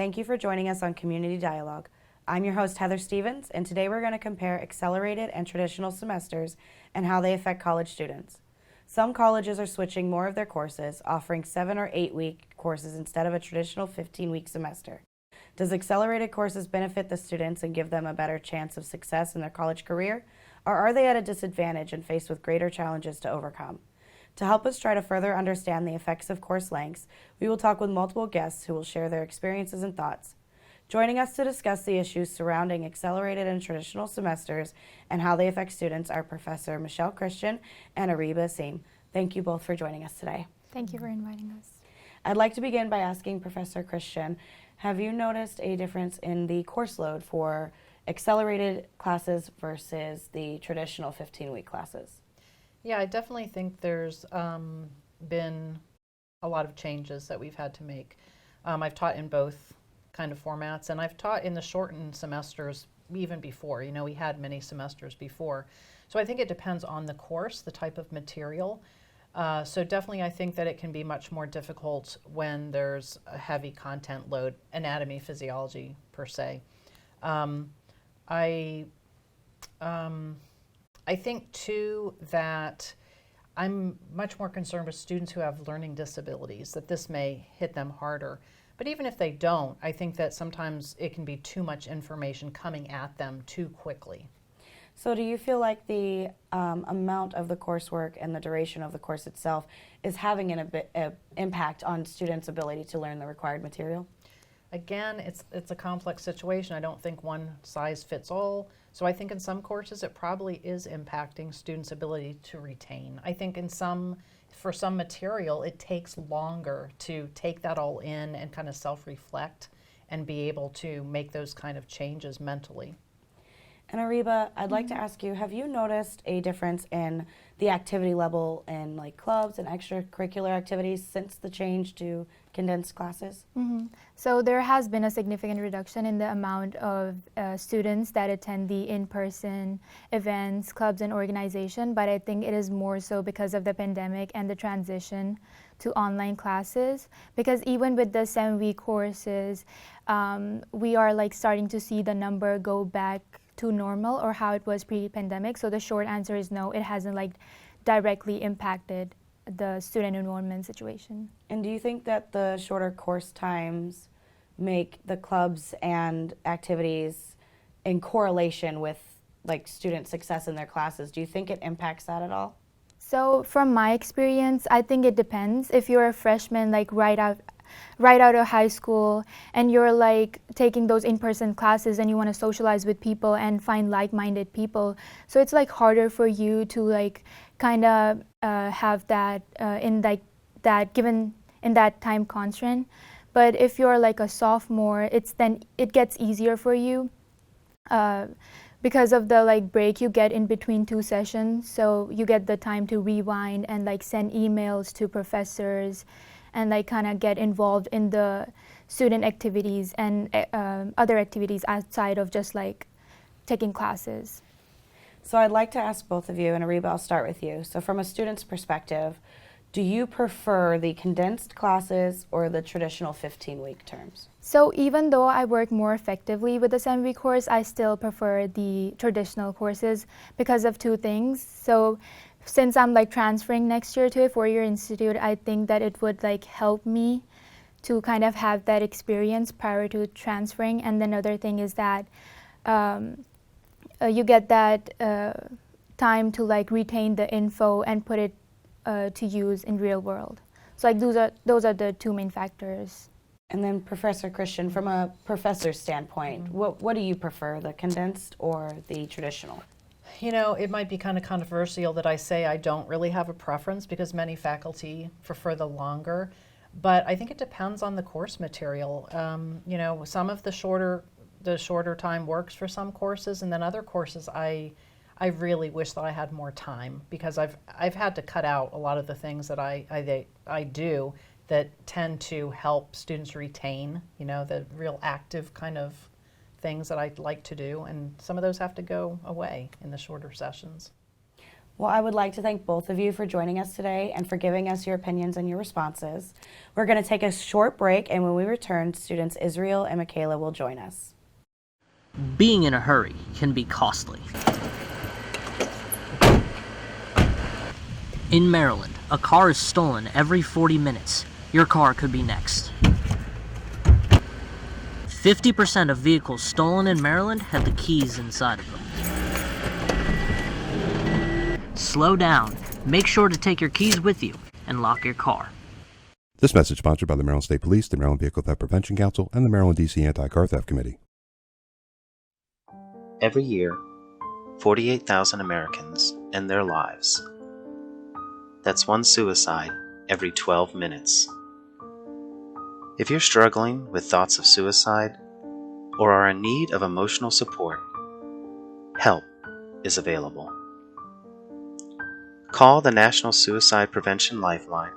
thank you for joining us on Community Dialogue. I'm your host, Heather Stevens, and today we're going to compare accelerated and traditional semesters and how they affect college students. Some colleges are switching more of their courses, offering 7 or 8 week courses instead of a traditional 15-week semester. Does accelerated courses benefit the students and give them a better chance of success in their college career, or are they at a disadvantage and faced with greater challenges to overcome? To help us try to further understand the effects of course lengths, we will talk with multiple guests who will share their experiences and thoughts. Joining us to discuss the issues surrounding accelerated and traditional semesters and how they affect students are Professor Michelle Christian and Ariba Asim. Thank you both for joining us today. Thank you for inviting us. I'd like to begin by asking Professor Christian, have you noticed a difference in the course load for accelerated classes versus the traditional 15-week classes? Yeah, I definitely think there's been a lot of changes that we've had to make. I've taught in both kind of formats, and I've taught in the shortened semesters even before. You know, we had many semesters before. So I think it depends on the course, the type of material. So definitely I think that it can be much more difficult when there's a heavy content load, anatomy, physiology per se. I think too that I'm much more concerned with students who have learning disabilities, that this may hit them harder. But even if they don't, I think that sometimes it can be too much information coming at them too quickly. So do you feel like the amount of the coursework and the duration of the course itself is having an impact on students' ability to learn the required material? Again, it's a complex situation. I don't think one size fits all. So I think in some courses it probably is impacting students' ability to retain. I think for some material it takes longer to take that all in and kind of self-reflect and be able to make those kind of changes mentally. And Ariba, I'd like to ask you, have you noticed a difference in the activity level in like clubs and extracurricular activities since the change to condensed classes? So there has been a significant reduction in the amount of students that attend the in-person events, clubs, and organization, but I think it is more so because of the pandemic and the transition to online classes, because even with the 7-week courses, we are like starting to see the number go back to normal or how it was pre-pandemic. So the short answer is no, it hasn't like directly impacted the student enrollment situation. And do you think that the shorter course times make the clubs and activities in correlation with like student success in their classes? Do you think it impacts that at all? So from my experience, I think it depends. If you're a freshman, like right out of high school, and you're like taking those in-person classes and you want to socialize with people and find like-minded people, so it's like harder for you to like kind of have that in like that given in that time constraint. But if you're like a sophomore, it gets easier for you because of the like break you get in between 2 sessions. So you get the time to rewind and like send emails to professors and like kind of get involved in the student activities and other activities outside of just like taking classes. So I'd like to ask both of you, and Ariba, I'll start with you. So from a student's perspective, do you prefer the condensed classes or the traditional 15-week terms? So even though I work more effectively with the 7-week course, I still prefer the traditional courses because of 2 things. So since I'm like transferring next year to a 4-year institute, I think that it would like help me to kind of have that experience prior to transferring. And then another thing is that you get that time to like retain the info and put it to use in real world. So like those are the 2 main factors. And then Professor Christian, from a professor's standpoint, what do you prefer, the condensed or the traditional? You know, it might be kind of controversial that I say I don't really have a preference because many faculty prefer the longer, but I think it depends on the course material. You know, some of the shorter time works for some courses, and then other courses I really wish that I had more time because I've had to cut out a lot of the things that I do that tend to help students retain, you know, the real active kind of things that I'd like to do, and some of those have to go away in the shorter sessions. Well, I would like to thank both of you for joining us today and for giving us your opinions and your responses. We're going to take a short break, and when we return, students Israel and Michaela will join us. Being in a hurry can be costly. In Maryland, a car is stolen every 40 minutes. Your car could be next. 50% of vehicles stolen in Maryland have the keys inside of them. Slow down, make sure to take your keys with you, and lock your car. This message sponsored by the Maryland State Police, the Maryland Vehicle Theft Prevention Council, and the Maryland D.C. Anti-Car Theft Committee. Every year, 48,000 Americans end their lives. That's one suicide every 12 minutes. If you're struggling with thoughts of suicide or are in need of emotional support, help is available. Call the National Suicide Prevention Lifeline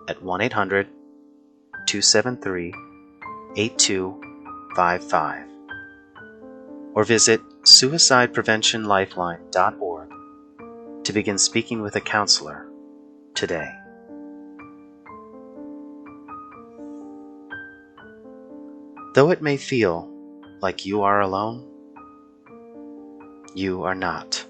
at 1-800-273-8255 or visit suicidepreventionlifeline.org to begin speaking with a counselor today. Though it may feel like you are alone, you are not.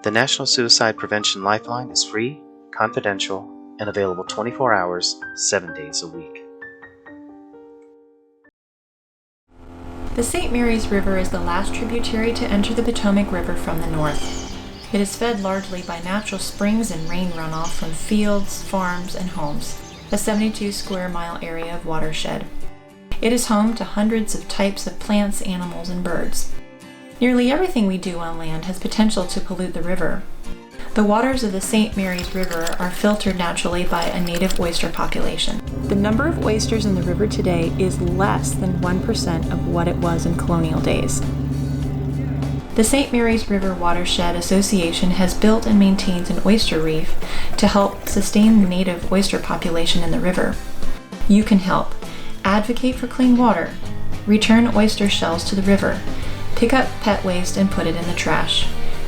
The National Suicide Prevention Lifeline is free, confidential, and available 24 hours, 7 days a week. The St. Mary's River is the last tributary to enter the Potomac River from the north. It is fed largely by natural springs and rain runoff from fields, farms, and homes, a 72 square mile area of watershed. It is home to hundreds of types of plants, animals, and birds. Nearly everything we do on land has potential to pollute the river. The waters of the St. Mary's River are filtered naturally by a native oyster population. The number of oysters in the river today is less than 1% of what it was in colonial days. The St. Mary's River Watershed Association has built and maintains an oyster reef to help sustain the native oyster population in the river. You can help. Advocate for clean water. Return oyster shells to the river. Pick up pet waste and put it in the trash.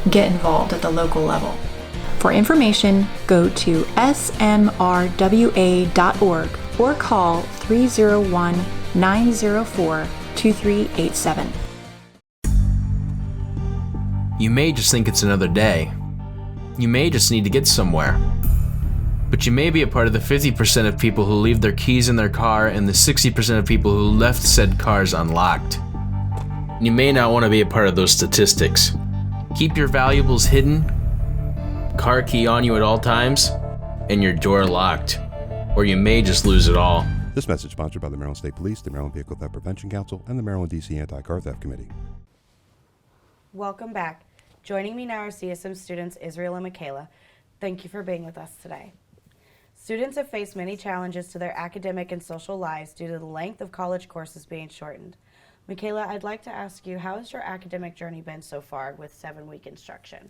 Get involved at the local level. For information, go to smrwa.org or call 301-904-2387. You may just think it's another day. You may just need to get somewhere. But you may be a part of the 50% of people who leave their keys in their car and the 60% of people who left said cars unlocked. You may not want to be a part of those statistics. Keep your valuables hidden, car key on you at all times, and your door locked, or you may just lose it all. This message sponsored by the Maryland State Police, the Maryland Vehicle Theft Prevention Council, and the Maryland D.C. Anti-Car Theft Committee. Welcome back. Joining me now are CSM students Israel and Michaela. Thank you for being with us today. Students have faced many challenges to their academic and social lives due to the length of college courses being shortened. Michaela, I'd like to ask you, how has your academic journey been so far with 7-week instruction?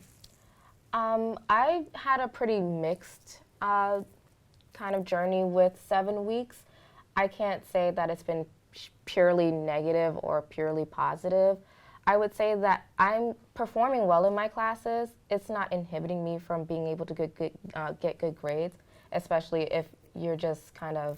I had a pretty mixed kind of journey with 7 weeks. I can't say that it's been purely negative or purely positive. I would say that I'm performing well in my classes. It's not inhibiting me from being able to get good grades, especially if you're just kind of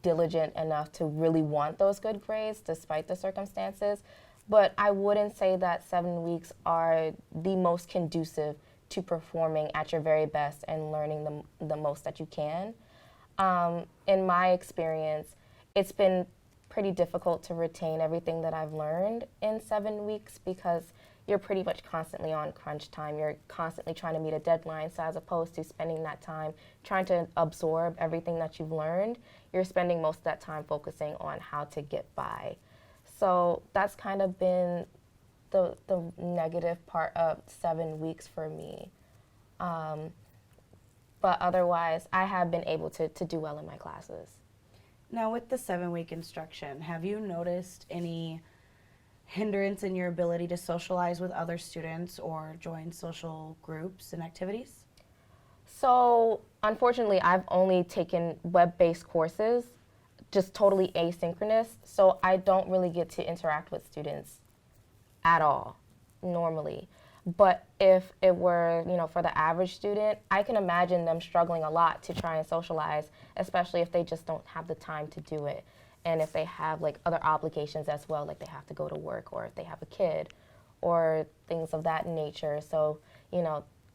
diligent enough to really want those good grades despite the circumstances. But I wouldn't say that 7 weeks are the most conducive to performing at your very best and learning the most that you can. In my experience, it's been pretty difficult to retain everything that I've learned in 7 weeks because you're pretty much constantly on crunch time. You're constantly trying to meet a deadline, so as opposed to spending that time trying to absorb everything that you've learned, you're spending most of that time focusing on how to get by. So that's kind of been the negative part of 7 weeks for me. But otherwise, I have been able to do well in my classes. Now, with the 7-week instruction, have you noticed any hindrance in your ability to socialize with other students or join social groups and activities? So, unfortunately, I've only taken web-based courses, just totally asynchronous, so I don't really get to interact with students at all, normally. But if it were, for the average student, I can imagine them struggling a lot to try and socialize, especially if they just don't have the time to do it. And if they have like other obligations as well, like they have to go to work, or if they have a kid or things of that nature. So,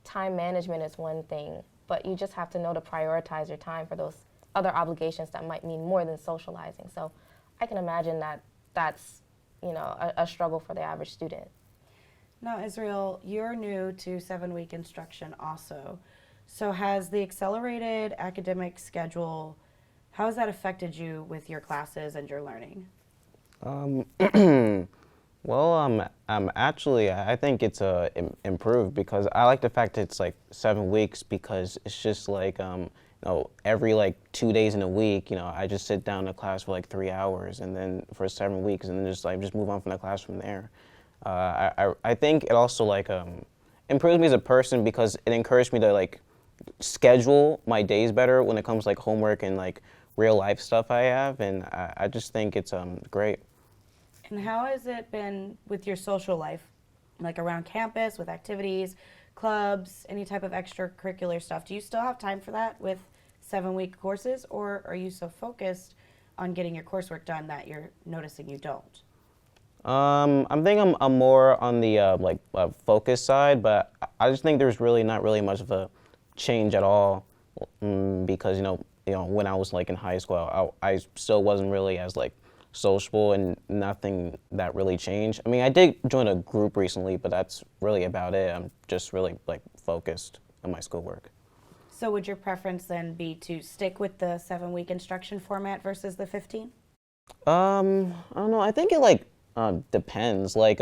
time management is one thing, but you just have to know to prioritize your time for those other obligations that might mean more than socializing. So I can imagine that that's, a struggle for the average student. Now, Israel, you're new to 7-week instruction also. So has the accelerated academic schedule, how has that affected you with your classes and your learning? Well, actually, I think it's improved because I like the fact it's like 7 weeks because it's just like, every like 2 days in a week, I just sit down in class for like 3 hours and then for 7 weeks and then just move on from the class from there. I think it also like improves me as a person because it encouraged me to like schedule my days better when it comes to like homework and like real life stuff I have, and I just think it's great. And how has it been with your social life, like around campus, with activities, clubs, any type of extracurricular stuff? Do you still have time for that with 7-week courses, or are you so focused on getting your coursework done that you're noticing you don't? I'm thinking I'm more on the focus side, but I just think there's really not really much of a change at all, because when I was like in high school, I still wasn't really as like sociable and nothing that really changed. I mean, I did join a group recently, but that's really about it. I'm just really like focused on my schoolwork. So would your preference then be to stick with the 7-week instruction format versus the 15? I don't know. I think it like depends. Like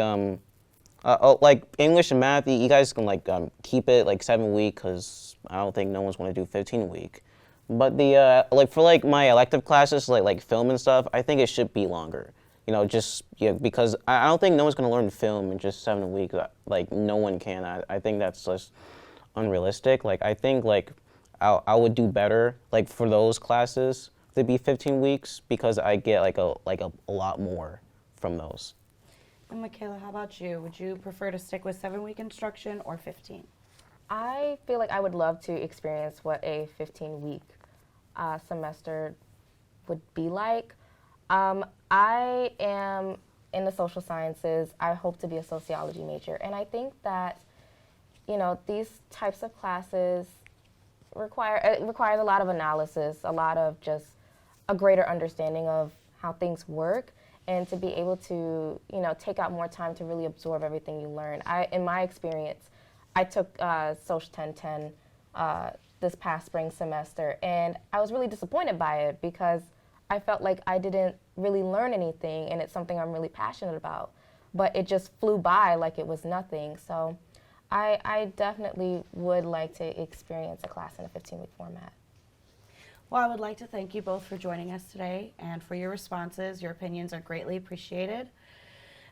like English and math, you guys can like keep it like 7 week because I don't think no one's going to do 15-week. But the like for like my elective classes like film and stuff, I think it should be longer. Because I don't think no one's going to learn film in just 7 weeks. Like no one can. I think that's just unrealistic. Like I think like I would do better like for those classes to be 15 weeks because I get like a lot more from those. And Michaela, how about you? Would you prefer to stick with 7-week instruction or 15? I feel like I would love to experience what a 15-week semester would be like. I am in the social sciences. I hope to be a sociology major, and I think that these types of classes requires a lot of analysis, a lot of just a greater understanding of how things work, and to be able to take out more time to really absorb everything you learn. In my experience, I took Social 1010 this past spring semester, and I was really disappointed by it because I felt like I didn't really learn anything, and it's something I'm really passionate about. But it just flew by like it was nothing. So I definitely would like to experience a class in a 15-week format. Well, I would like to thank you both for joining us today and for your responses. Your opinions are greatly appreciated.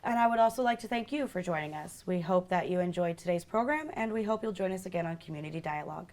And I would also like to thank you for joining us. We hope that you enjoyed today's program, and we hope you'll join us again on Community Dialogue.